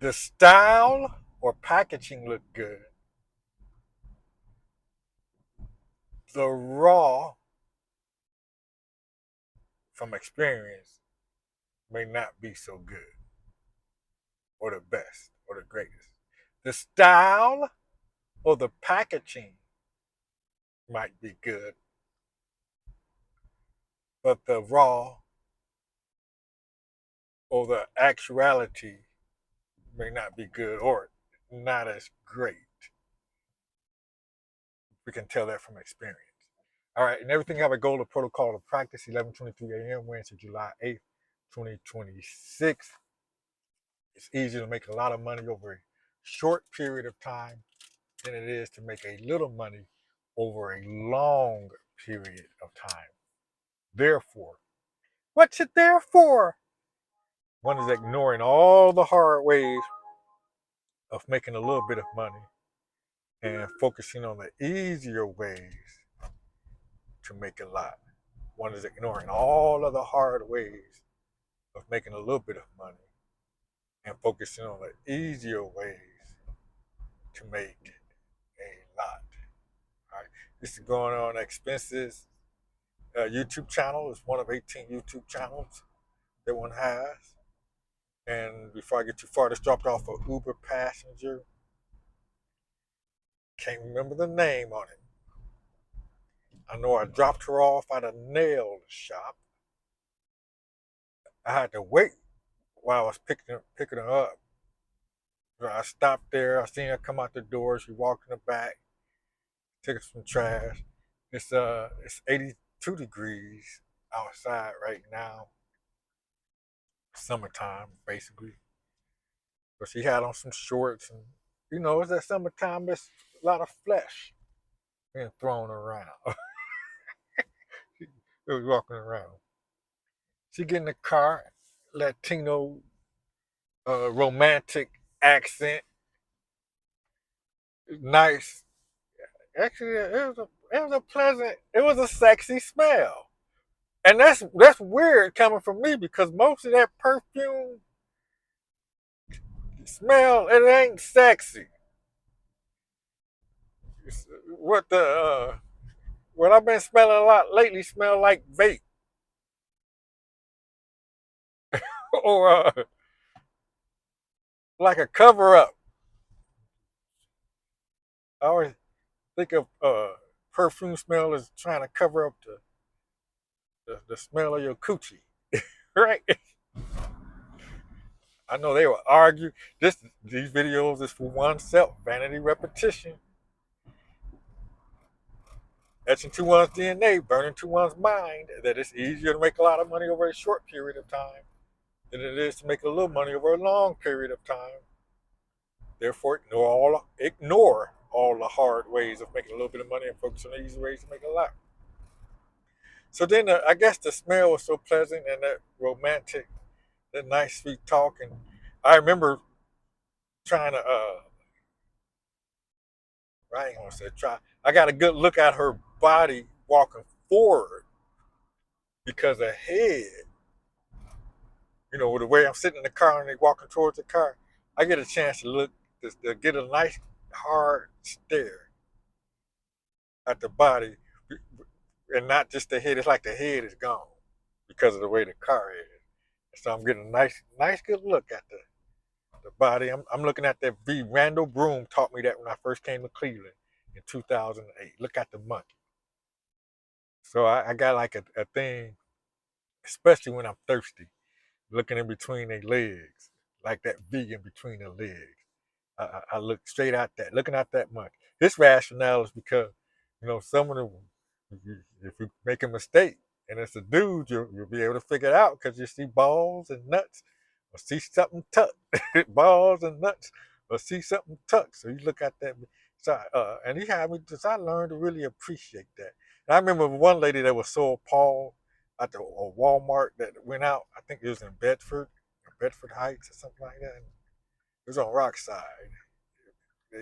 The style or packaging look good. The raw, from experience, may not be so good, or the best, or the greatest. The style or the packaging might be good, but the raw or the actuality may not be good or not as great. We can tell that from experience. All right, and everything have a goal of protocol of practice, 11:23 a.m., Wednesday, July 8th, 2026. It's easier to make a lot of money over a short period of time than it is to make a little money over a long period of time. Therefore, what's it there for? One is ignoring all the hard ways of making a little bit of money and focusing on the easier ways to make a lot. One is ignoring all of the hard ways of making a little bit of money and focusing on the easier ways to make a lot. All right. This is going on expenses. YouTube channel is one of 18 YouTube channels that one has. And before I get too far, this dropped off a Uber passenger. Can't remember the name on it. I know I dropped her off at a nail shop. I had to wait while I was picking her up. So I stopped there. I seen her come out the door. She walked in the back, took some trash. It's 82 degrees outside right now. Summertime, basically. But she had on some shorts, and it's that summertime. There's a lot of flesh being thrown around. She was walking around. She get in the car, Latino, romantic accent, nice. Actually, it was a sexy smell, and that's weird coming from me because most of that perfume smell it ain't sexy. What the what I've been smelling a lot lately smell like vape or like a cover up. I always think of perfume smell as trying to cover up the smell of your coochie, right? I know they will argue. These videos is for oneself, vanity repetition, etching to one's DNA, burning to one's mind. That it's easier to make a lot of money over a short period of time than it is to make a little money over a long period of time. Therefore, ignore all the hard ways of making a little bit of money and focus on the easy ways to make a lot. So then, I guess the smell was so pleasant and that romantic, that nice sweet talking. I remember trying to I ain't gonna say try. I got a good look at her body walking forward because ahead, with the way I'm sitting in the car and they walking towards the car, I get a chance to look to get a nice hard stare at the body and not just the head. It's like the head is gone because of the way the car is. So I'm getting a nice good look at the body. I'm looking at that V. Randall Broom taught me that when I first came to Cleveland in 2008. Look at the monkey. So I got like a thing, especially when I'm thirsty, looking in between their legs, like that V in between their legs. I look straight at that, looking at that monkey. This rationale is because, some of them, if you make a mistake and it's a dude, you'll be able to figure it out because you see balls and nuts or see something tucked, balls and nuts or see something tucked. So you look at that. So, and he had me, just I learned to really appreciate that. And I remember one lady that was so appalled at the Walmart that went out. I think it was in Bedford Heights or something like that. It was on Rockside.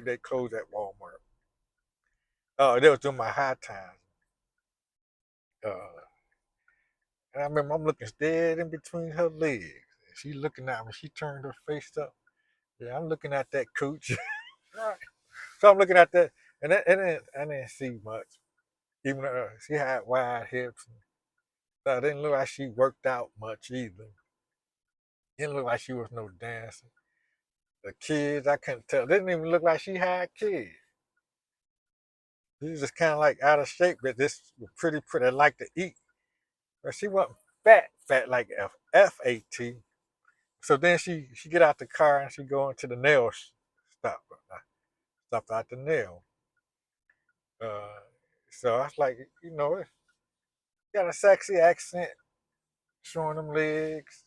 They closed that Walmart. Oh, that was during my high time. Uh, and I remember I'm looking dead in between her legs. And she looking at me. She turned her face up. Yeah, I'm looking at that cooch. So I'm looking at that, and I didn't see much. Even she had wide hips, so it didn't look like she worked out much either. It didn't look like she was no dancer. The kids, I couldn't tell. It didn't even look like she had kids. She was just kind of like out of shape, but this was pretty, like to eat. But she wasn't fat like FAT. So then she get out the car and she go into the nail stop. Stopped at the nail. Uh, so I was like, got a sexy accent, showing them legs,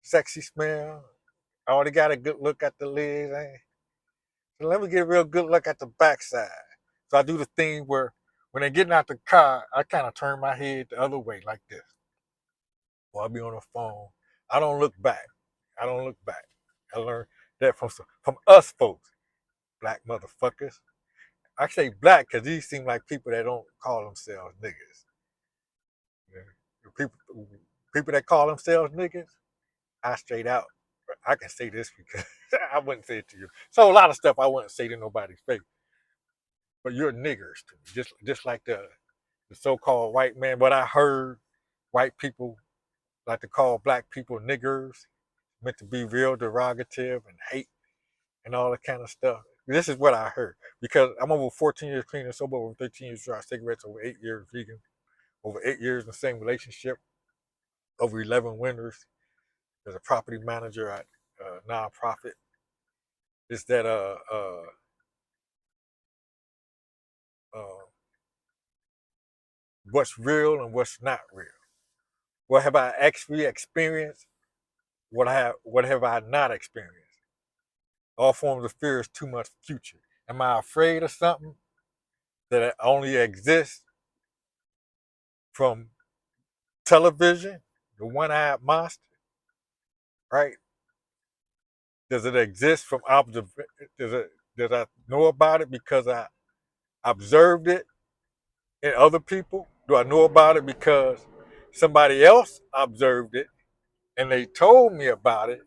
sexy smell. I already got a good look at the legs. So let me get a real good look at the backside. So I do the thing where when they're getting out the car, I kind of turn my head the other way like this. While I be on the phone. I don't look back. I don't look back. I learned that from us folks, black motherfuckers. I say black because these seem like people that don't call themselves niggas. You know, people that call themselves niggas, I straight out. I can say this because I wouldn't say it to you. So a lot of stuff I wouldn't say to nobody's face. But you're niggers to me, just like the so-called white man. But I heard white people like to call black people niggers, meant to be real derogative and hate and all that kind of stuff. This is what I heard because I'm over 14 years clean and sober, over 13 years dry cigarettes, over 8 years vegan, over 8 years in the same relationship, over 11 winters as a property manager at a nonprofit. Is that uh, what's real and what's not real? What have I actually experienced? What have I not experienced? All forms of fear is too much future. Am I afraid of something that only exists from television, the one-eyed monster, right? Does it exist from observation? Does I know about it because I observed it in other people? Do I know about it because somebody else observed it and they told me about it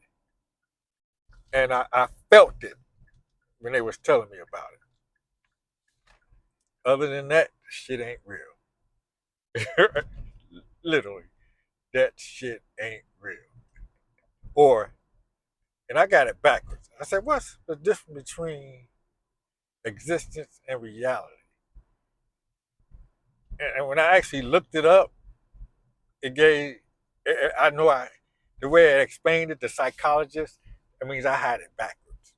and I felt it when they was telling me about it? Other than that, shit ain't real. Literally, that shit ain't real. Or, and I got it backwards. I said, what's the difference between existence and reality? And when I actually looked it up, it gave, I know the way I explained it, the psychologist, it means I had it backwards.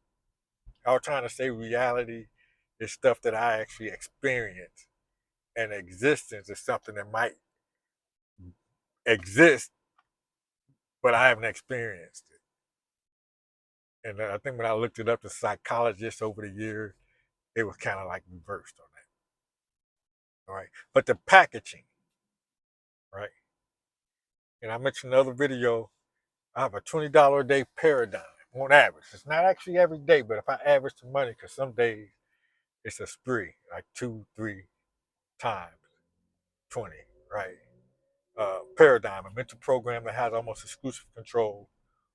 I was trying to say reality is stuff that I actually experience, and existence is something that might exist, but I haven't experienced it. And I think when I looked it up, the psychologists over the years, it was kind of like reversed on that. All right. But the packaging, right? And I mentioned another video, I have a $20 a day paradigm on average. It's not actually every day, but if I average the money, because some days it's a spree, like 2, 3 times 20, right? Paradigm, a mental program that has almost exclusive control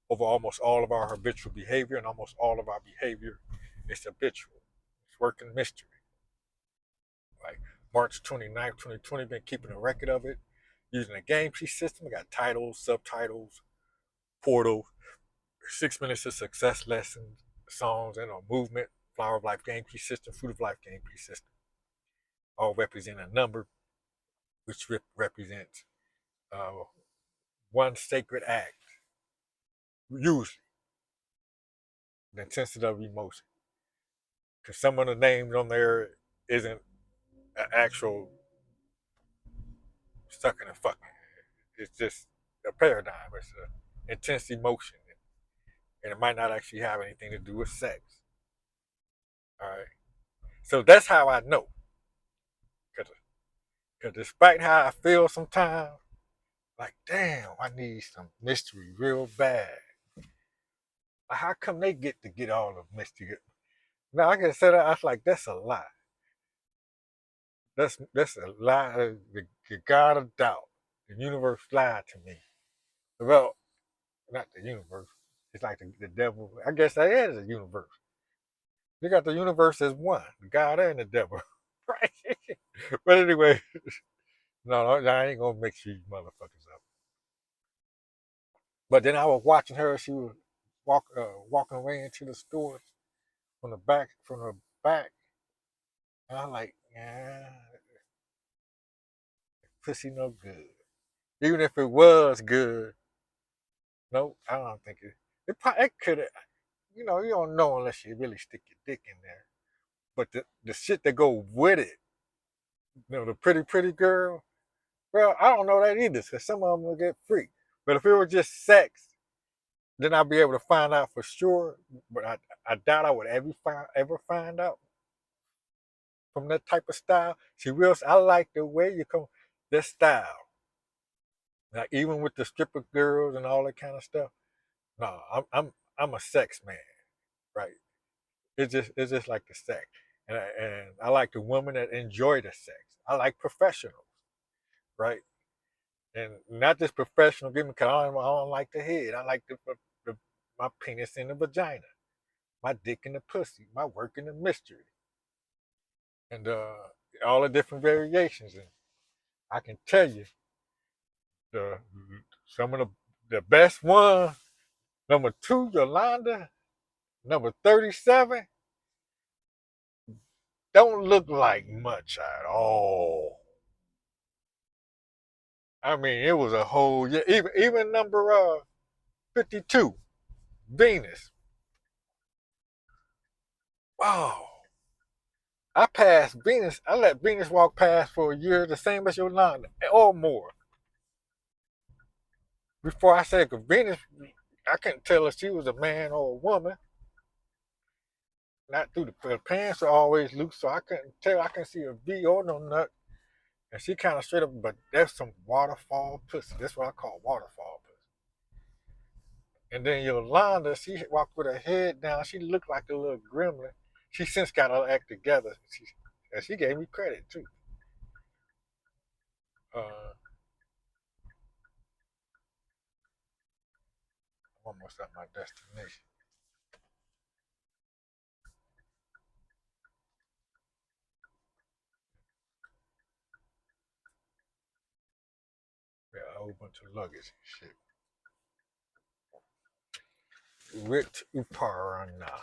over almost all of our habitual behavior, and almost all of our behavior is habitual. It's working mystery. Like March 29th, 2020, been keeping a record of it using a game key system. We got titles, subtitles, portal, 6 minutes of success lessons, songs, and a movement, flower of life game key system, fruit of life game key system. All represent a number, which represents uh, one sacred act, usually the intensity of emotion. Because some of the names on there isn't an actual sucking and fucking. It's just a paradigm. It's an intense emotion, and it might not actually have anything to do with sex. All right. So that's how I know. Because despite how I feel sometimes, like, damn, I need some mystery real bad. Like, how come they get all the mystery? Now I can say that I was like, that's a lie. That's a lie. The God of doubt, the universe lied to me. Well, not the universe. It's like the devil. I guess that is a universe. They got the universe as one, God and the devil, right? But anyway, no, I ain't gonna mix these motherfuckers up. But then I was watching her. She was walking away into the store from the back, and I'm like, yeah, pussy no good. Even if it was good, no, I don't think it. It could have. You don't know unless you really stick your dick in there. But the shit that go with it, the pretty girl. Well, I don't know that either, because some of them will get free. But if it was just sex, then I'd be able to find out for sure. But I doubt I would ever find out from that type of style. See, real, I like the way you come, that style. Like even with the stripper girls and all that kind of stuff. No, I'm a sex man, right? It's just like the sex, and I like the women that enjoy the sex. I like professionals, right? And not just professional giving, because I don't like the head. I like the my penis in the vagina, my dick in the pussy, my work in the mystery, and all the different variations. And I can tell you the some of the best one. Number two, Yolanda. Number 37 don't look like much at all. I mean, it was a whole yeah. Even number 52, Venus. Wow. I passed Venus. I let Venus walk past for a year, the same as Yolanda, or more. Before I said, because Venus, I couldn't tell if she was a man or a woman. Not through the pants are always loose, so I couldn't tell. I couldn't see a V or no nut. And she kind of straight up, but that's some waterfall pussy. That's what I call waterfall pussy. And then Yolanda, she walked with her head down. She looked like a little gremlin. She since got her act together. And she gave me credit too. I'm almost at my destination. Yeah, a whole bunch of luggage and shit. With Uparana.